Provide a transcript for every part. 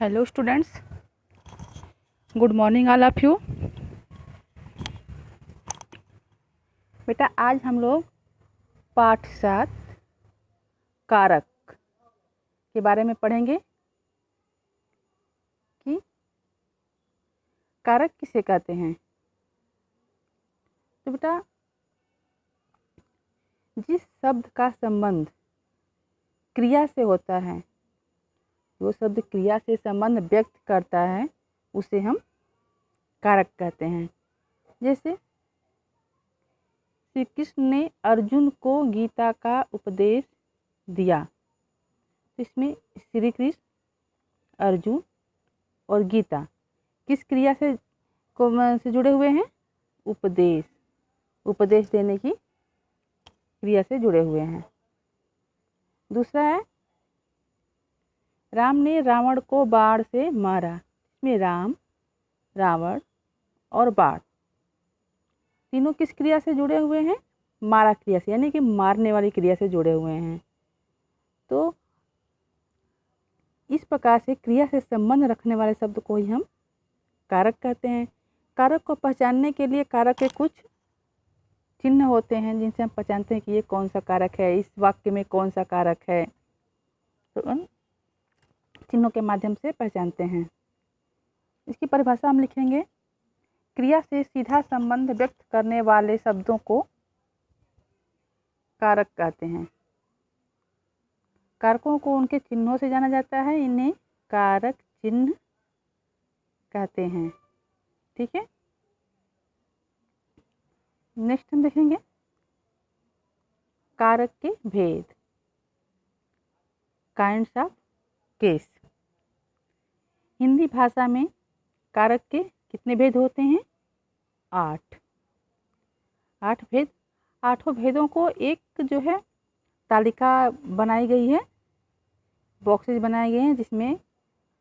Hello students, good morning all of you. बेटा आज हम लोग पाठ 7 कारक के बारे में पढ़ेंगे कि कारक किसे कहते हैं। तो बेटा जिस शब्द का संबंध क्रिया से होता है, वो शब्द क्रिया से संबंध व्यक्त करता है, उसे हम कारक कहते हैं। जैसे श्री कृष्ण ने अर्जुन को गीता का उपदेश दिया, तो इसमें श्री कृष्ण, अर्जुन और गीता किस क्रिया से जुड़े हुए हैं? उपदेश देने की क्रिया से जुड़े हुए हैं। दूसरा है राम ने रावण को बाण से मारा। इसमें राम, रावण और बाण तीनों किस क्रिया से जुड़े हुए हैं? मारा क्रिया से, यानी कि मारने वाली क्रिया से जुड़े हुए हैं। तो इस प्रकार से क्रिया से संबंध रखने वाले शब्द को ही हम कारक कहते हैं। कारक को पहचानने के लिए कारक के कुछ चिन्ह होते हैं जिनसे हम पहचानते हैं कि ये कौन सा कारक है, इस वाक्य में कौन सा कारक है। तो उन चिन्हों के माध्यम से पहचानते हैं। इसकी परिभाषा हम लिखेंगे, क्रिया से सीधा संबंध व्यक्त करने वाले शब्दों को कारक कहते हैं। कारकों को उनके चिन्हों से जाना जाता है, इन्हें कारक चिन्ह कहते हैं। ठीक है, नेक्स्ट हम देखेंगे कारक के भेद, काइंड्स ऑफ केस। हिंदी भाषा में कारक के कितने भेद होते हैं? 8 भेद। 8 भेदों को एक जो है तालिका बनाई गई है, बॉक्सेस बनाए गए हैं, जिसमें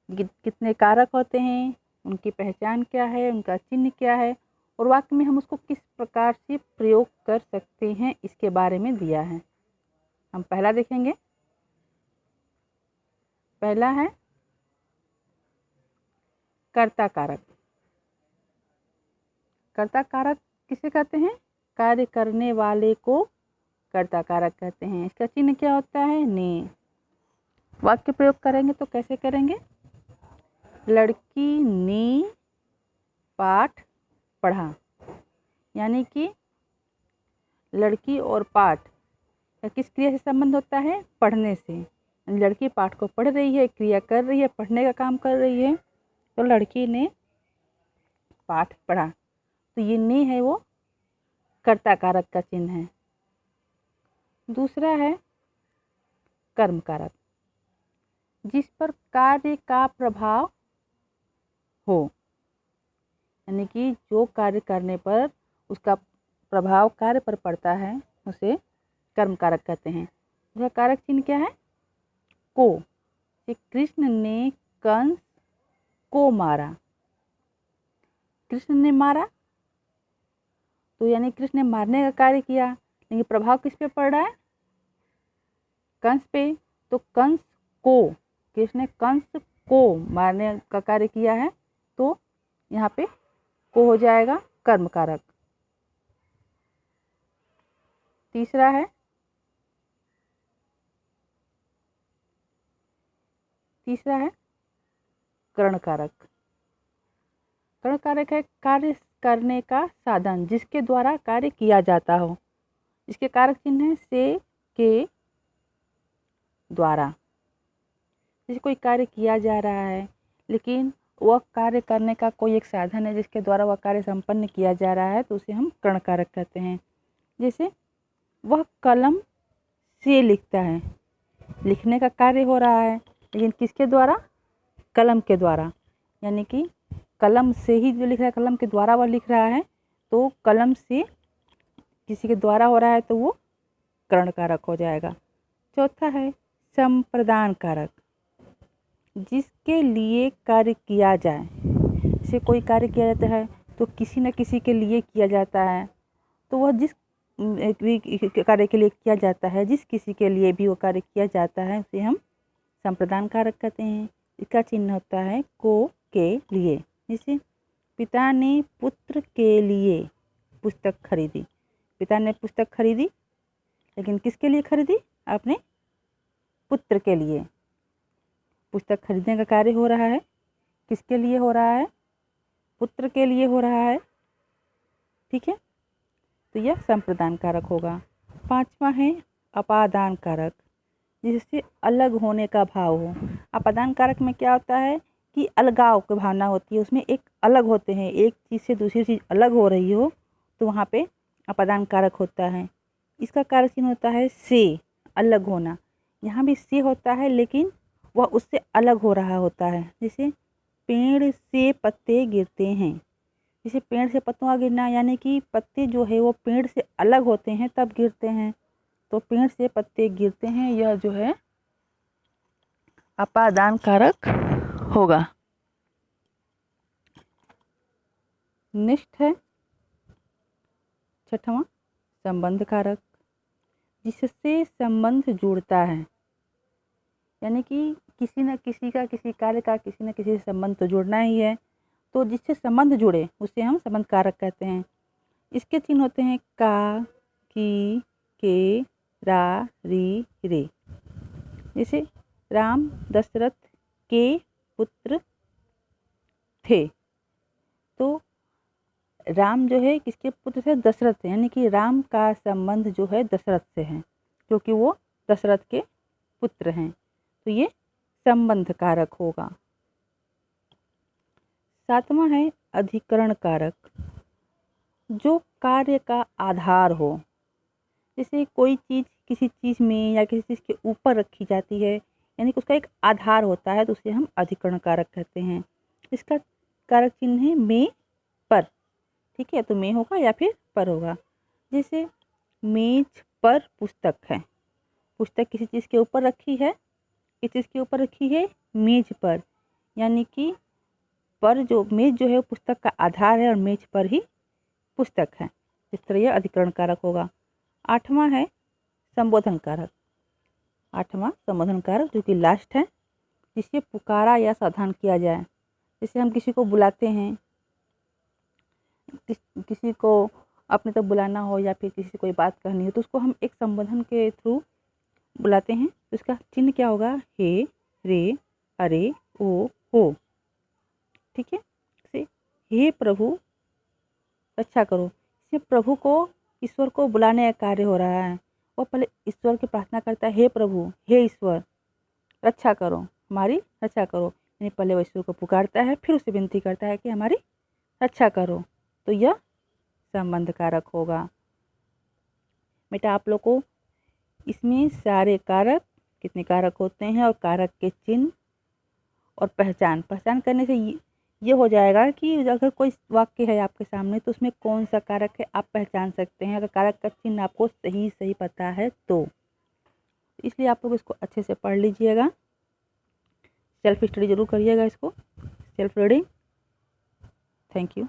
कितने कारक होते हैं, उनकी पहचान क्या है, उनका चिन्ह क्या है और वाक्य में हम उसको किस प्रकार से प्रयोग कर सकते हैं, इसके बारे में दिया है। हम पहला देखेंगे। पहला है कर्ता कारक। कर्ता कारक किसे कहते हैं? कार्य करने वाले को कर्ता कारक कहते हैं। इसका चिन्ह क्या होता है? ने। वाक्य प्रयोग करेंगे तो कैसे करेंगे? लड़की ने पाठ पढ़ा, यानी कि लड़की और पाठ का किस क्रिया से संबंध होता है? पढ़ने से। लड़की पाठ को पढ़ रही है, क्रिया कर रही है, पढ़ने का काम कर रही है, तो लड़की ने पाठ पढ़ा। तो ये ने है वो कर्ता कारक का चिन्ह है। दूसरा है कर्म कारक, जिस पर कार्य का प्रभाव हो, यानी कि जो कार्य करने पर उसका प्रभाव कार्य पर पड़ता है, उसे कर्म कारक कहते हैं। यह कारक चिन्ह क्या है? को। कृष्ण ने कंस को मारा। कृष्ण ने मारा, तो यानी कृष्ण ने मारने का कार्य किया, लेकिन प्रभाव किस पे पड़ रहा है? कंस पे। तो कंस को, कृष्ण ने कंस को मारने का कार्य किया है, तो यहाँ पे को हो जाएगा कर्म कारक। तीसरा है करण कारक। करण कारक है कार्य करने का साधन, जिसके द्वारा कार्य किया जाता हो। इसके कारक चिन्ह है से, के, द्वारा। जैसे कोई कार्य किया जा रहा है, लेकिन वह कार्य करने का कोई एक साधन है जिसके द्वारा वह कार्य संपन्न किया जा रहा है, तो उसे हम करण कारक कहते हैं। जैसे वह कलम से लिखता है, लिखने का कार्य हो रहा है, लेकिन किसके द्वारा? कलम के द्वारा। यानी कि कलम से ही जो लिख रहा है, कलम के द्वारा वह लिख रहा है, तो कलम से किसी के द्वारा हो रहा है, तो वो करण कारक हो जाएगा। चौथा है संप्रदान कारक, जिसके लिए कार्य किया जाए। जैसे कोई कार्य किया जाता है तो किसी न किसी के लिए किया जाता है, तो वह जिस कार्य के लिए किया जाता है, जिस किसी के लिए भी वो कार्य किया जाता है, उसे हम संप्रदान कारक कहते हैं। इसका चिन्ह होता है को के लिए। जैसे पिता ने पुत्र के लिए पुस्तक खरीदी। पिता ने पुस्तक खरीदी, लेकिन किसके लिए खरीदी? अपने पुत्र के लिए। पुस्तक खरीदने का कार्य हो रहा है, किसके लिए हो रहा है? पुत्र के लिए हो रहा है। ठीक है, तो यह संप्रदान कारक होगा। 5वां है अपादान कारक, जिससे अलग होने का भाव हो। अपादान कारक में क्या होता है कि अलगाव की भावना होती है, उसमें एक अलग होते हैं, एक चीज़ से दूसरी चीज़ अलग हो रही हो तो वहाँ पे अपादान कारक होता है। इसका कारक चिन्ह होता है से, अलग होना। यहाँ भी से होता है, लेकिन वह उससे अलग हो रहा होता है। जैसे पेड़ से पत्ते गिरते हैं। जैसे पेड़ से पत्तों का गिरना, यानी कि पत्ते जो है वो पेड़ से अलग होते हैं तब गिरते हैं। तो पेड़ से पत्ते गिरते हैं, यह जो है अपादान कारक होगा। नेक्स्ट है 6वां संबंध कारक, जिससे संबंध जुड़ता है। यानी कि किसी न किसी का, किसी कार्य का किसी न किसी से संबंध तो जुड़ना ही है, तो जिससे संबंध जुड़े उसे हम संबंध कारक कहते हैं। इसके चिन्ह होते हैं का, की, के, रा, री, रे। जैसे राम दशरथ के पुत्र थे, तो राम जो है किसके पुत्र थे? दशरथ थे, यानी कि राम का संबंध जो है दशरथ से है, क्योंकि वो दशरथ के पुत्र हैं। तो ये संबंध कारक होगा। 7वां है अधिकरण कारक, जो कार्य का आधार हो। जैसे कोई चीज़ किसी चीज़ में या किसी चीज़ के ऊपर रखी जाती है, यानी कि उसका एक आधार होता है, तो उसे हम अधिकरण कारक कहते हैं। इसका कारक चिन्ह है में, पर। ठीक है, तो में होगा या फिर पर होगा। जैसे मेज पर पुस्तक है। पुस्तक किसी चीज़ के ऊपर रखी है, किस चीज़ के ऊपर रखी है? मेज पर, यानी कि पर जो मेज जो है पुस्तक का आधार है और मेज पर ही पुस्तक है। इस तरह यह अधिकरण कारक होगा। 8वां है संबोधन कारक। 8वां संबोधन कारक जो कि लास्ट है, जिससे पुकारा या सावधान किया जाए। जैसे हम किसी को बुलाते हैं, किसी को अपने तक बुलाना हो या फिर किसी से कोई बात कहनी हो, तो उसको हम एक संबोधन के थ्रू बुलाते हैं। तो इसका चिन्ह क्या होगा? हे, रे, अरे, ओ, हो। ठीक है, से हे प्रभु रक्षा करो। इससे प्रभु को, ईश्वर को बुलाने का कार्य हो रहा है। वो पहले ईश्वर की प्रार्थना करता है, हे प्रभु, हे ईश्वर रक्षा करो, हमारी रक्षा करो। यानी पहले वो ईश्वर को पुकारता है, फिर उसे विनती करता है कि हमारी रक्षा करो। तो यह संबंध कारक होगा। बेटा आप लोग को इसमें सारे कारक, कितने कारक होते हैं और कारक के चिन्ह और पहचान करने से ये हो जाएगा कि अगर कोई वाक्य है आपके सामने तो उसमें कौन सा कारक है आप पहचान सकते हैं, अगर कारक का चिन्ह आपको सही पता है तो। इसलिए आप लोग इसको अच्छे से पढ़ लीजिएगा, सेल्फ स्टडी जरूर करिएगा इसको, सेल्फ रीडिंग। Thank you.